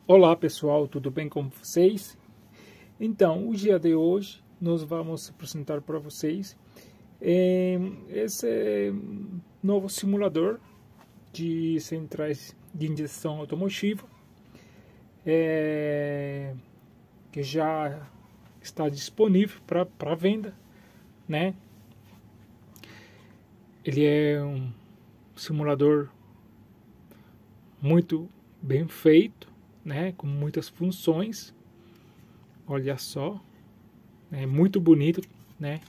Olá pessoal, tudo bem com vocês? Então, o dia de hoje nós vamos apresentar para vocês esse novo simulador de centrais de injeção automotiva que já está disponível para venda, né? Ele é um simulador muito bem feito, né, com muitas funções. Olha só, é muito bonito, né?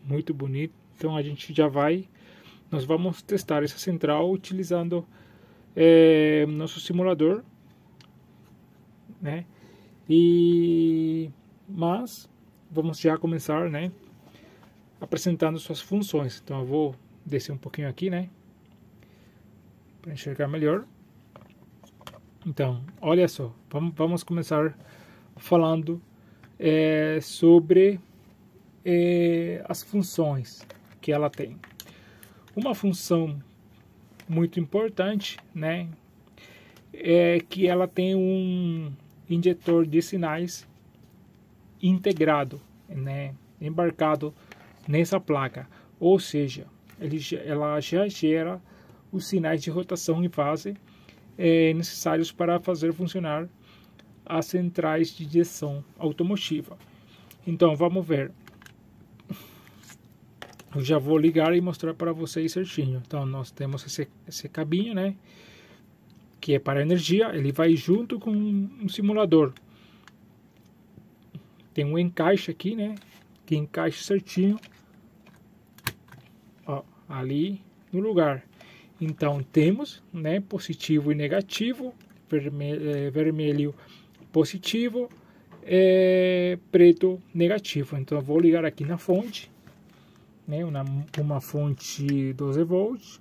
Muito bonito. Então a gente nós vamos testar essa central utilizando nosso simulador, né? Mas vamos já começar, né, apresentando suas funções. Então eu vou descer um pouquinho aqui, né, para enxergar melhor. Então, olha só, vamos começar falando sobre as funções que ela tem. Uma função muito importante, né, é que ela tem um injetor de sinais integrado, né, embarcado nessa placa, ou seja, ela já gera os sinais de rotação e fase necessários para fazer funcionar as centrais de injeção automotiva. Então vamos ver. Eu já vou ligar e mostrar para vocês certinho. Então nós temos esse cabinho, né, que é para energia. Ele vai junto com um simulador. Tem um encaixe aqui, né, que encaixa certinho, ó, ali no lugar. Então temos, né, positivo e negativo, vermelho positivo, preto negativo. Então eu vou ligar aqui na fonte, né, uma fonte 12 volts,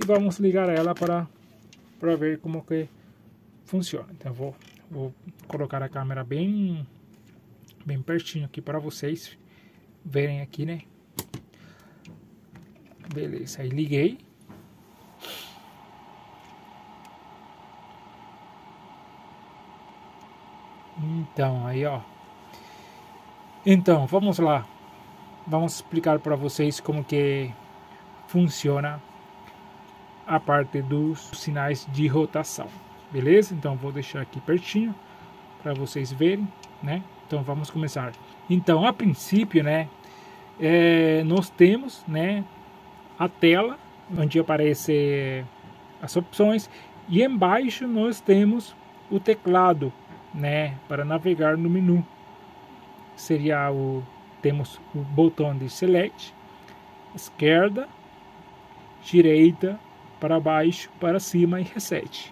e vamos ligar ela para ver como que funciona. Então eu vou colocar a câmera bem pertinho aqui para vocês verem aqui, né. Beleza, aí liguei. Então, aí ó. Então, vamos lá. Vamos explicar para vocês como que funciona a parte dos sinais de rotação. Beleza? Então, vou deixar aqui pertinho para vocês verem, né? Então, vamos começar. Então, a princípio, né, nós temos, né, a tela onde aparece as opções, e embaixo nós temos o teclado, né, para navegar no menu. Seria temos o botão de select, esquerda, direita, para baixo, para cima e reset.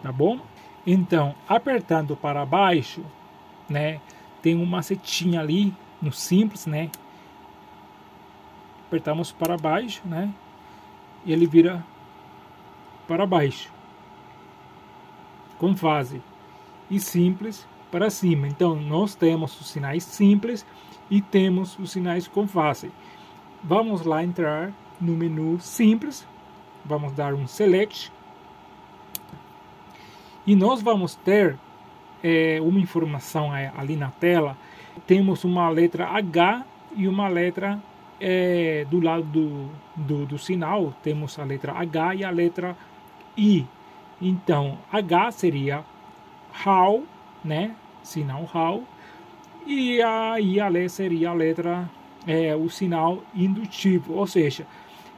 Tá bom? Então, apertando para baixo, né, tem uma setinha ali no simples, né? Apertamos para baixo, né? E ele vira para baixo, com fase, e simples para cima. Então nós temos os sinais simples e temos os sinais com fase. Vamos lá entrar no menu simples, vamos dar um select, e nós vamos ter uma informação ali na tela. Temos uma letra H e uma letra do lado do sinal. Temos a letra H e a letra I. Então H seria HAL, né, sinal HAL, e aí a letra seria a letra o sinal indutivo, ou seja,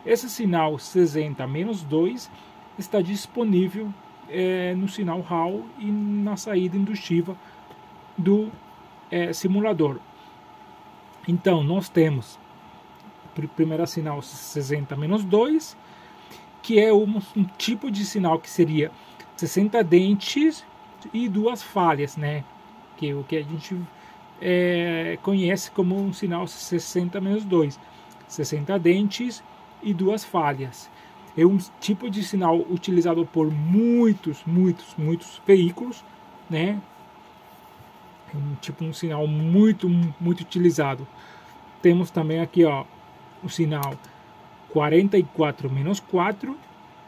esse sinal 60-2 está disponível no sinal HAL e na saída indutiva do simulador. Então nós temos primeiro sinal 60-2, que é um tipo de sinal que seria 60 dentes e 2 falhas, né? Que é o que a gente conhece como um sinal 60-2, 60 dentes e 2 falhas. É um tipo de sinal utilizado por muitos veículos, né? É um sinal muito utilizado. Temos também aqui, ó, o sinal 44-4,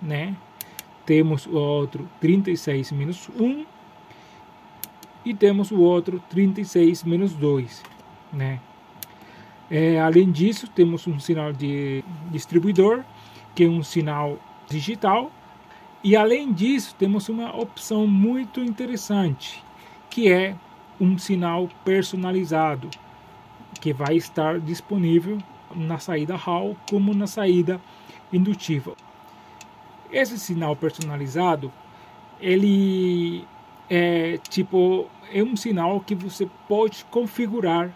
né? temos o outro 36 menos 1 e temos o outro 36 menos 2, né? Além disso, temos um sinal de distribuidor, que é um sinal digital, e além disso temos uma opção muito interessante, que é um sinal personalizado, que vai estar disponível na saída Hall como na saída indutiva. Esse sinal personalizado, ele é um sinal que você pode configurar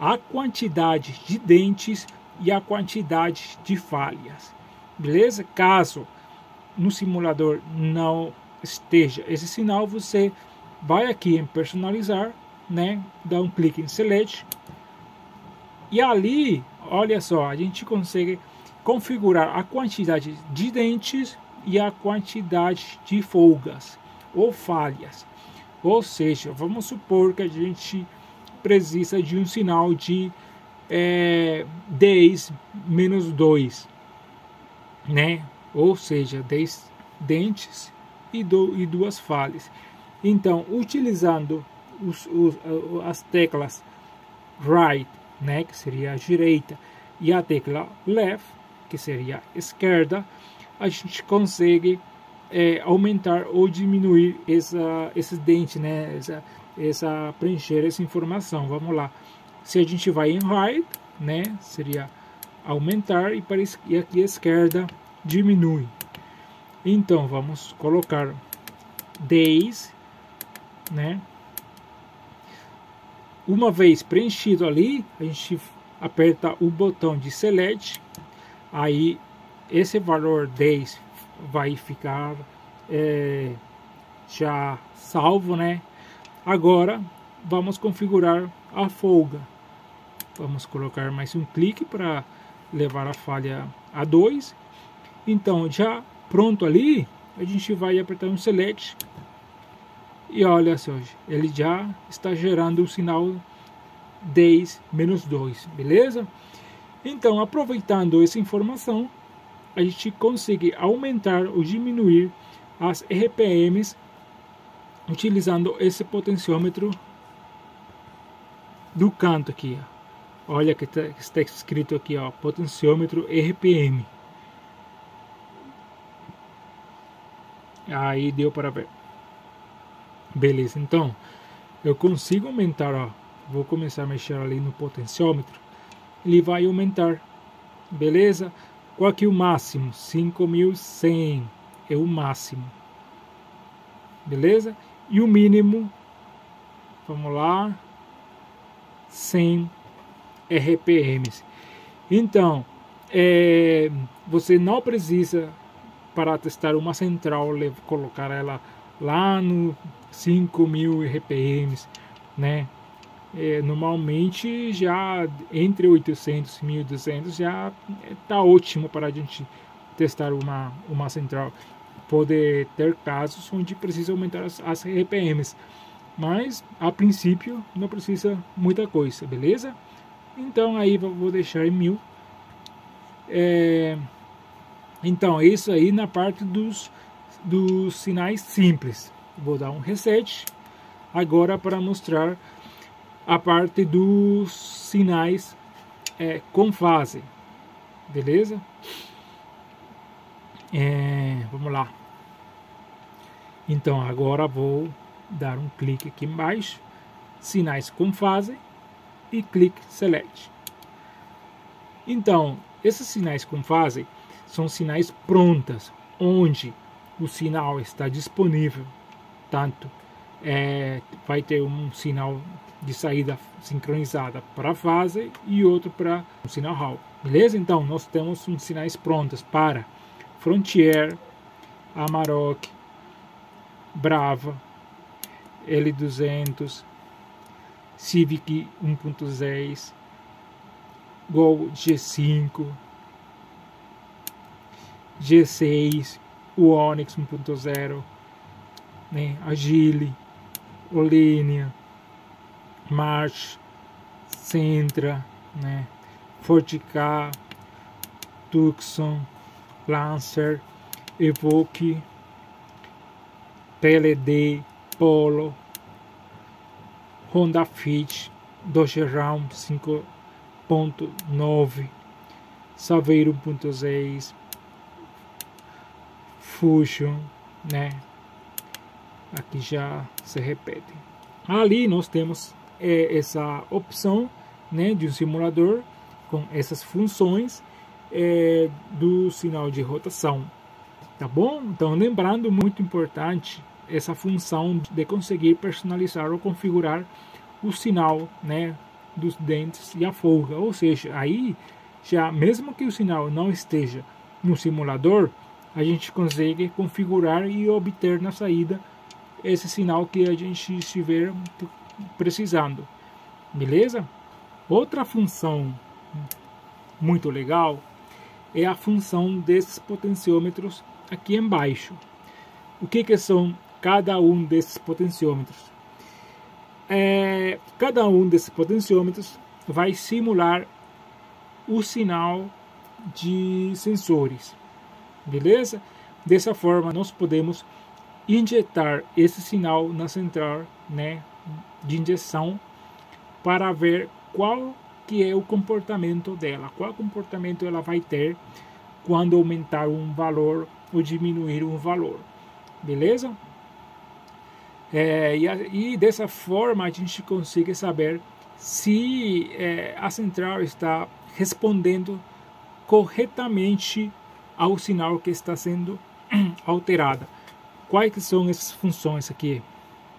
a quantidade de dentes e a quantidade de falhas, beleza? Caso no simulador não esteja esse sinal, você vai aqui em personalizar, né? Dá um clique em select e ali, olha só, a gente consegue configurar a quantidade de dentes e a quantidade de folgas ou falhas. Ou seja, vamos supor que a gente precisa de um sinal de 10 menos 2, né? Ou seja, 10 dentes e 2 falhas. Então, utilizando as teclas right, né, que seria a direita, e a tecla left, que seria a esquerda, a gente consegue aumentar ou diminuir esses dentes, né? Preencher essa informação. Vamos lá. Se a gente vai em right, né? Seria aumentar, e aqui a esquerda diminui. Então vamos colocar 10, né? Uma vez preenchido ali, a gente aperta o botão de select. Aí esse valor 10 vai ficar já salvo, né? Agora vamos configurar a folga. Vamos colocar mais um clique para levar a falha a 2. Então, já pronto ali, a gente vai apertar um select e olha só, ele já está gerando o sinal 10 menos 2, beleza? Então, aproveitando essa informação, a gente consegue aumentar ou diminuir as RPMs utilizando esse potenciômetro do canto aqui, ó. Olha que está escrito aqui, ó, potenciômetro RPM. Aí deu para ver. Beleza, então eu consigo aumentar, ó. Vou começar a mexer ali no potenciômetro. Ele vai aumentar, beleza? Qual que é o máximo? 5100 é o máximo, beleza? E o mínimo, vamos lá, 100 RPMs. Então, você não precisa, para testar uma central, colocar ela lá no 5000 RPMs, né? Normalmente já entre 800 e 1200 já está ótimo para a gente testar uma central. Pode ter casos onde precisa aumentar as RPMs, mas a princípio não precisa muita coisa, beleza? Então aí vou deixar em 1000. Então isso aí na parte dos sinais simples. Vou dar um reset agora para mostrar a parte dos sinais com fase, beleza? Vamos lá. Então agora vou dar um clique aqui embaixo, sinais com fase, e clique select. Então esses sinais com fase são sinais prontas, onde o sinal está disponível, tanto vai ter um sinal de saída sincronizada para a fase e outro para o sinal Hall, beleza? Então nós temos uns sinais prontos para Frontier, Amarok, Brava, L200, Civic 1.6, Gol G5, G6, o Onix 1.0, né? Agile, Olenia, March, Sentra, né? Fortica, Tucson, Lancer, Evoque, PLD, Polo, Honda Fit, Dodge Ram 5.9, Saveiro 1.6, Fusion, né? Aqui já se repete. Ali nós temos essa opção, né, de um simulador com essas funções do sinal de rotação, tá bom? Então, lembrando, muito importante essa função de conseguir personalizar ou configurar o sinal, né, dos dentes e a folga, ou seja, aí já mesmo que o sinal não esteja no simulador, a gente consegue configurar e obter na saída esse sinal que a gente estiver precisando, beleza? Outra função muito legal é a função desses potenciômetros aqui embaixo. O que são cada um desses potenciômetros? Cada um desses potenciômetros vai simular o sinal de sensores, beleza? Dessa forma nós podemos injetar esse sinal na central, né, de injeção, para ver qual que é o comportamento dela, qual comportamento ela vai ter quando aumentar um valor ou diminuir um valor, beleza? E dessa forma a gente consegue saber se a central está respondendo corretamente ao sinal que está sendo alterada. Quais que são essas funções aqui,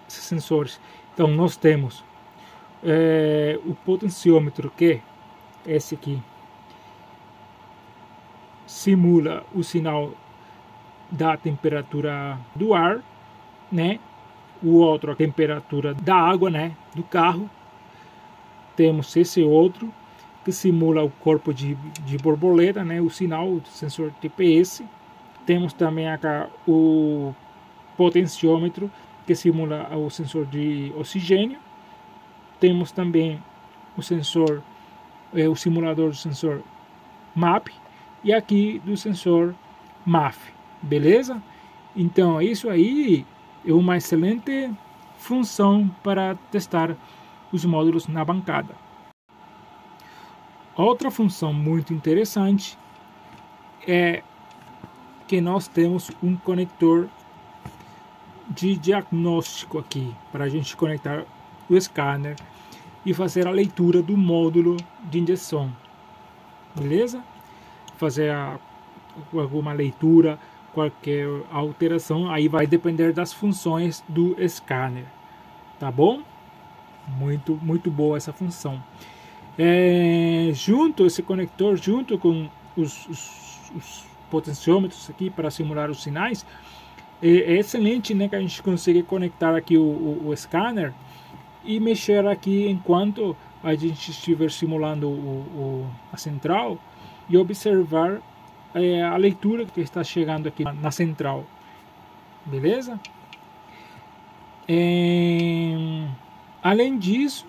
esses sensores? Então nós temos o potenciômetro, que é esse aqui, simula o sinal da temperatura do ar, né? O outro a temperatura da água, né, do carro. Temos esse outro que simula o corpo de borboleta, né, o sinal, o sensor TPS. Temos também acá o potenciômetro, que simula o sensor de oxigênio. Temos também o sensor, o simulador do sensor MAP, e aqui do sensor MAF, beleza? Então isso aí é uma excelente função para testar os módulos na bancada. Outra função muito interessante é que nós temos um conector de diagnóstico aqui, para a gente conectar o scanner e fazer a leitura do módulo de injeção, beleza? Fazer alguma leitura, qualquer alteração, aí vai depender das funções do scanner, tá bom? Muito boa essa função. Esse conector, junto com os potenciômetros aqui para simular os sinais, é excelente, né, que a gente consegue conectar aqui o scanner e mexer aqui enquanto a gente estiver simulando a central, e observar a leitura que está chegando aqui na central, beleza? Além disso,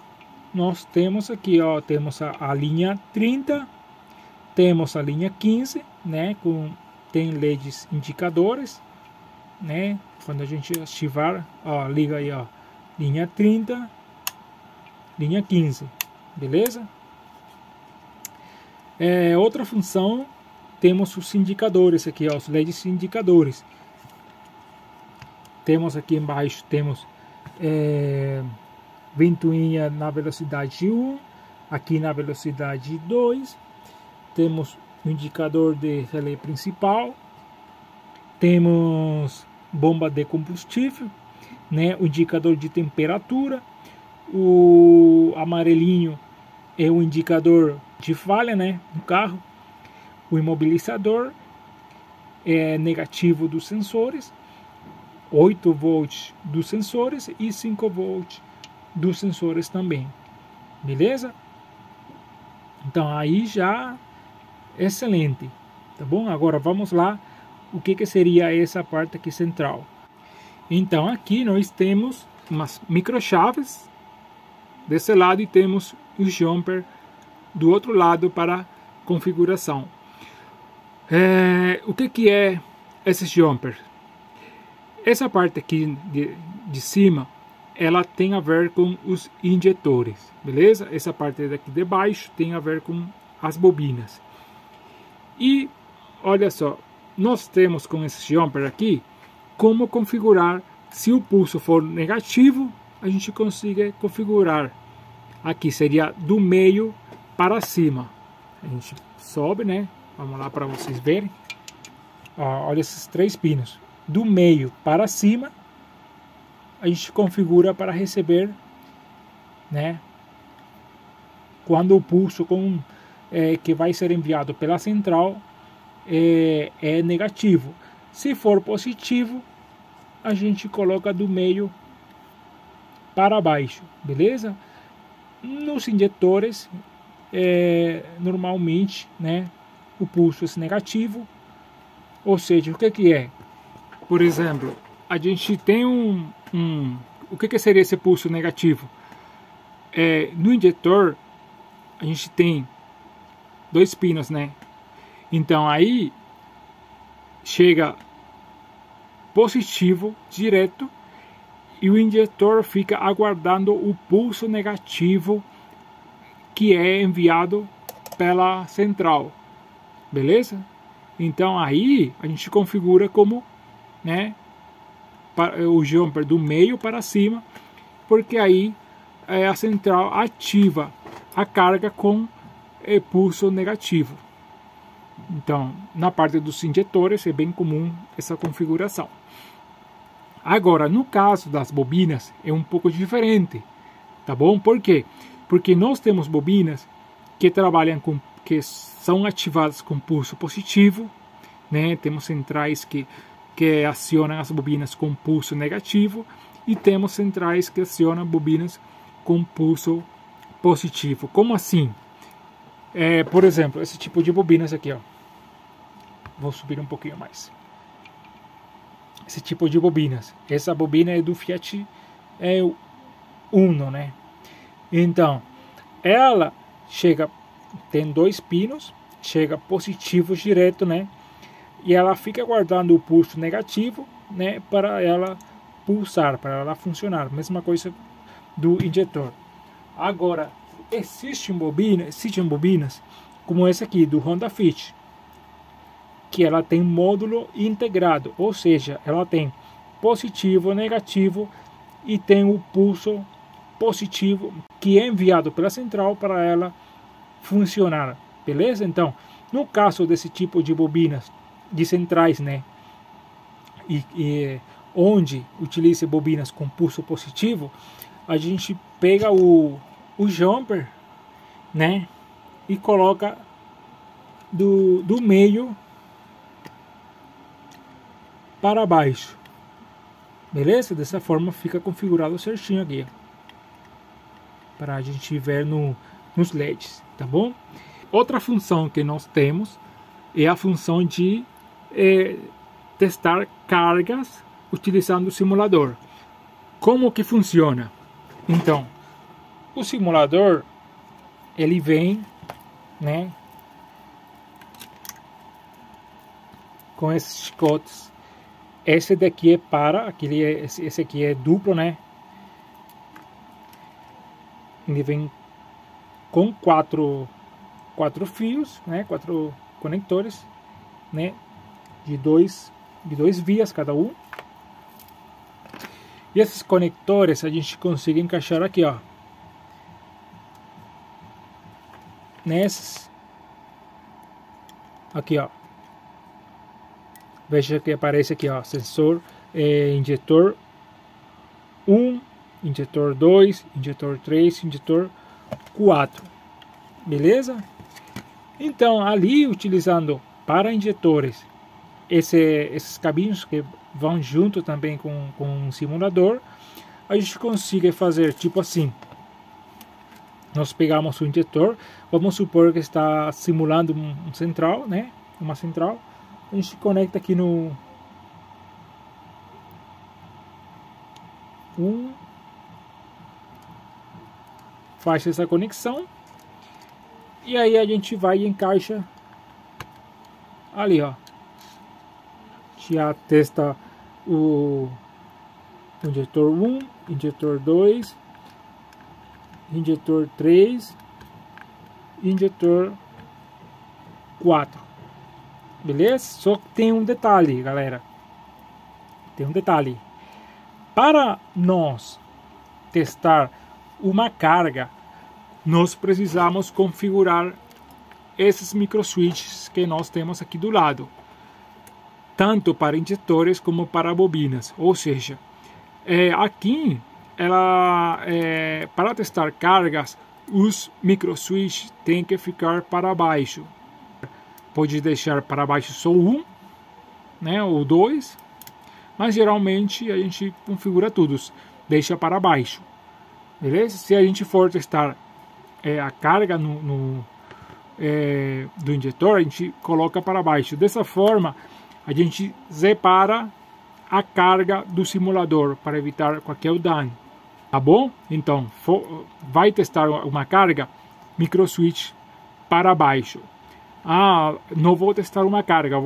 nós temos aqui, ó, temos a linha 30, temos a linha 15, né, tem LEDs indicadores, né? Quando a gente ativar, ó, liga aí, ó, linha 30, linha 15, beleza? Outra função, temos os indicadores aqui, ó, os LEDs indicadores. Temos aqui embaixo, temos ventoinha na velocidade 1, aqui na velocidade 2, temos o indicador de relé principal, temos bomba de combustível, né, o indicador de temperatura, o amarelinho é o indicador de falha, né, do carro, o imobilizador é negativo dos sensores, 8 volts dos sensores e 5 volts dos sensores também, beleza? Então aí já excelente, tá bom? Agora vamos lá, o que seria essa parte aqui central. Então aqui nós temos umas microchaves desse lado e temos o jumper do outro lado para configuração. O que é esse jumper? Essa parte aqui de cima, ela tem a ver com os injetores, beleza? Essa parte daqui de baixo tem a ver com as bobinas. E olha só, nós temos com esse jumper aqui como configurar. Se o pulso for negativo, a gente consegue configurar. Aqui seria do meio para cima. A gente sobe, né? Vamos lá para vocês verem. Ó, olha esses 3 pinos. Do meio para cima, a gente configura para receber, né? Quando o pulso que vai ser enviado pela central é negativo. Se for positivo, a gente coloca do meio para baixo, beleza? Nos injetores, normalmente, né, o pulso é negativo, ou seja, o que é? Por exemplo, a gente tem o que seria esse pulso negativo? No injetor, a gente tem 2 pinos, né? Então aí chega positivo direto e o injetor fica aguardando o pulso negativo que é enviado pela central, beleza? Então aí a gente configura como, né, o jumper do meio para cima, porque aí a central ativa a carga com pulso negativo. Então, na parte dos injetores é bem comum essa configuração. Agora, no caso das bobinas, é um pouco diferente, tá bom? Por quê? Porque nós temos bobinas que trabalham que são ativadas com pulso positivo, né? Temos centrais que acionam as bobinas com pulso negativo e temos centrais que acionam bobinas com pulso positivo. Como assim? Por exemplo, esse tipo de bobinas aqui, ó. Vou subir um pouquinho mais. Esse tipo de bobinas. Essa bobina é do Fiat Uno, né? Então, ela tem 2 pinos, chega positivos direto, né? E ela fica aguardando o pulso negativo, né? Para ela pulsar, para ela funcionar. Mesma coisa do injetor. Agora, existem bobinas como essa aqui do Honda Fit, que ela tem módulo integrado, ou seja, ela tem positivo, negativo e tem o pulso positivo que é enviado pela central para ela funcionar, beleza? Então, no caso desse tipo de bobinas de centrais, né, e onde utiliza bobinas com pulso positivo, a gente pega o jumper, né, e coloca do meio para baixo, beleza? Dessa forma fica configurado certinho aqui, para a gente ver nos LEDs, tá bom? Outra função que nós temos é a função de testar cargas utilizando o simulador. Como que funciona? Então, o simulador ele vem, né, com esses chicotes. Esse daqui é para, esse aqui é duplo, né? Ele vem com quatro fios, né? 4 conectores, né? De dois vias cada um. E esses conectores a gente consegue encaixar aqui, ó. Nesses. Aqui, ó. Veja que aparece aqui, ó, sensor, injetor 1, injetor 2, injetor 3, injetor 4, beleza? Então, ali utilizando para injetores esses cabinhos que vão junto também com o simulador, a gente consegue fazer tipo assim. Nós pegamos o injetor, vamos supor que está simulando um central, né? Uma central. A gente conecta aqui no faz essa conexão e aí a gente vai e encaixa ali, ó. Já testa injetor 1, injetor 2, injetor 3, injetor 4. Beleza? Só que tem um detalhe, galera. Tem um detalhe. Para nós testar uma carga, nós precisamos configurar esses microswitches que nós temos aqui do lado, tanto para injetores como para bobinas. Ou seja, aqui para testar cargas, os microswitches têm que ficar para baixo. Pode deixar para baixo só um, né, ou dois, mas geralmente a gente configura todos, deixa para baixo, beleza? Se a gente for testar a carga do injetor, a gente coloca para baixo. Dessa forma a gente separa a carga do simulador para evitar qualquer dano, tá bom? Então vai testar uma carga, microswitch para baixo. Não vou testar uma carga,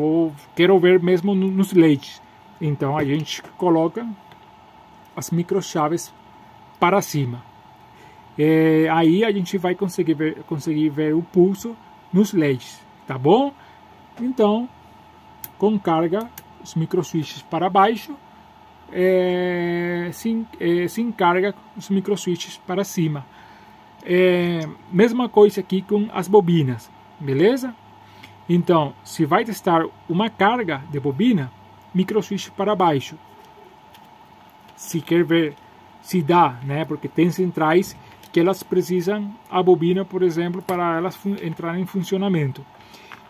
quero ver mesmo nos LEDs. Então a gente coloca as microchaves para cima. Aí a gente vai conseguir ver o pulso nos LEDs, tá bom? Então, com carga, os microswitches para baixo, sem carga, os microswitches para cima. Mesma coisa aqui com as bobinas, beleza? Então, se vai testar uma carga de bobina, microswitch para baixo. Se quer ver se dá, né? Porque tem centrais que elas precisam a bobina, por exemplo, para elas entrarem em funcionamento.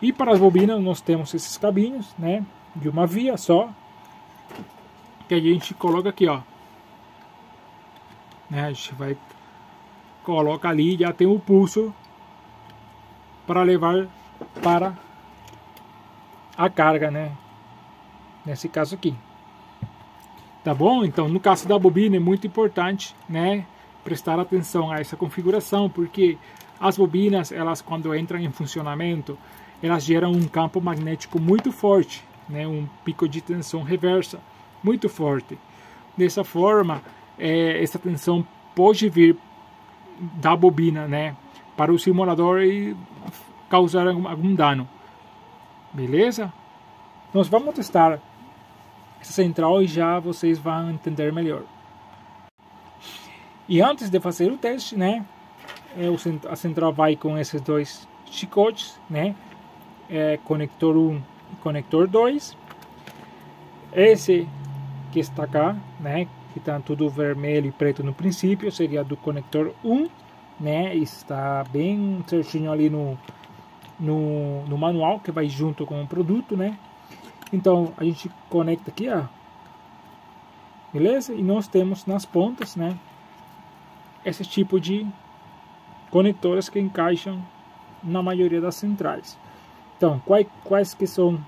E para as bobinas nós temos esses cabinhos, né? De uma via só, que a gente coloca aqui, ó. Né? A gente coloca ali, já tem o pulso para levar para a carga, né? Nesse caso aqui, tá bom? Então, no caso da bobina é muito importante, né, prestar atenção a essa configuração, porque as bobinas, elas quando entram em funcionamento, elas geram um campo magnético muito forte, né, um pico de tensão reversa muito forte. Dessa forma, essa tensão pode vir da bobina, né, para o simulador e causar algum dano. Beleza? Nós vamos testar essa central e já vocês vão entender melhor. E antes de fazer o teste, né, a central vai com esses dois chicotes, né, conector 1 e conector 2. Esse que está cá, né, que está tudo vermelho e preto no princípio, seria do conector 1, né, está bem certinho ali no manual que vai junto com o produto, né? Então a gente conecta aqui, ó, beleza? E nós temos nas pontas, né, esse tipo de conectores que encaixam na maioria das centrais. Então, quais que são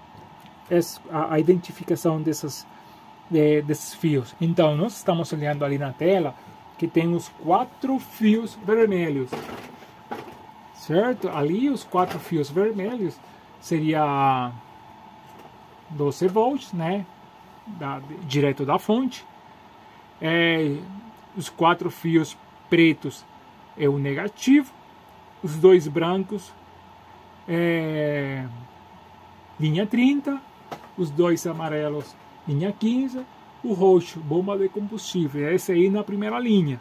a identificação desses fios? Então, nós estamos olhando ali na tela que tem os 4 fios vermelhos, certo? Ali os 4 fios vermelhos seria 12 volts, né? Direto da fonte. Os 4 fios pretos é o negativo, os 2 brancos linha 30, os 2 amarelos linha 15, o roxo bomba de combustível. Esse aí na primeira linha,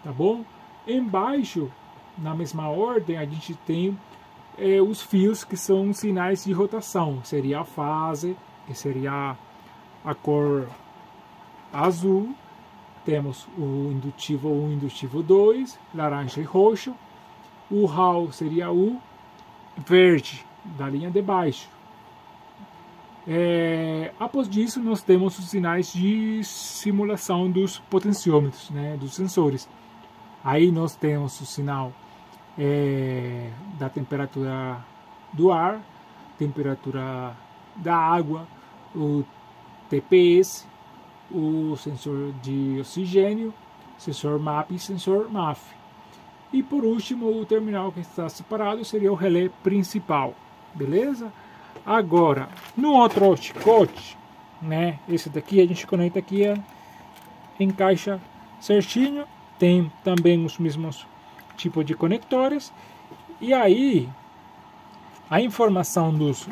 tá bom? Embaixo, na mesma ordem, a gente tem os fios que são sinais de rotação. Seria a fase, que seria a cor azul. Temos o indutivo 1 e indutivo 2, laranja e roxo. O Hall seria o verde, da linha de baixo. Após disso, nós temos os sinais de simulação dos potenciômetros, né, dos sensores. Aí nós temos o sinal da temperatura do ar, temperatura da água, o TPS, o sensor de oxigênio, sensor MAP e sensor MAF. E por último, o terminal que está separado seria o relé principal, beleza? Agora, no outro chicote, né, esse daqui a gente conecta aqui encaixa certinho, tem também os mesmos tipos de conectores. E aí a informação dos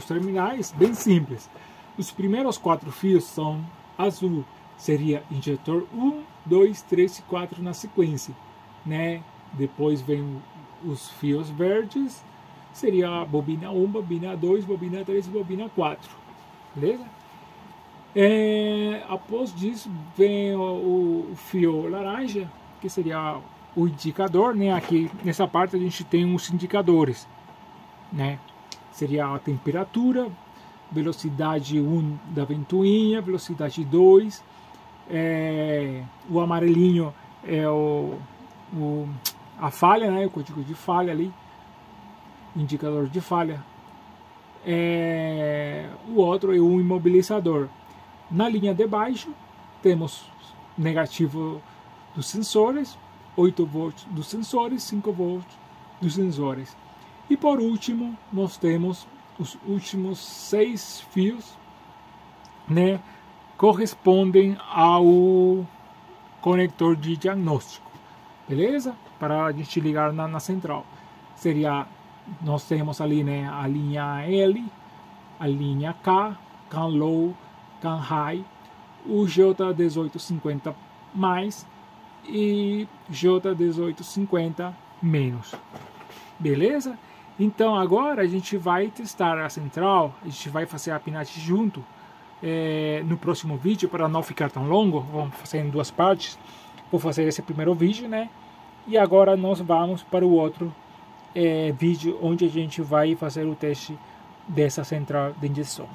terminais, bem simples. Os primeiros 4 fios são azul, seria injetor 1, 2, 3 e 4 na sequência, né? Depois vem os fios verdes, seria a bobina 1, bobina 2, bobina 3 e bobina 4, beleza? Após disso vem o fio laranja, que seria o indicador, né? Aqui nessa parte a gente tem os indicadores, né? Seria a temperatura, velocidade 1 da ventoinha, velocidade 2, o amarelinho é a falha, né? O código de falha ali, indicador de falha. O outro é o imobilizador. Na linha de baixo temos negativo dos sensores, 8 volts dos sensores, 5 volts dos sensores. E por último, nós temos os últimos 6 fios, né, correspondem ao conector de diagnóstico, beleza? Para a gente ligar na central. Nós temos ali, né, a linha L, a linha K, CAN Low, CAN High, o J1850 mais e J1850 menos, beleza? Então agora a gente vai testar a central, a gente vai fazer a pinagem junto no próximo vídeo, para não ficar tão longo, vamos fazer em 2 partes. Vou fazer esse primeiro vídeo, né? E agora nós vamos para o outro vídeo, onde a gente vai fazer o teste dessa central de injeção.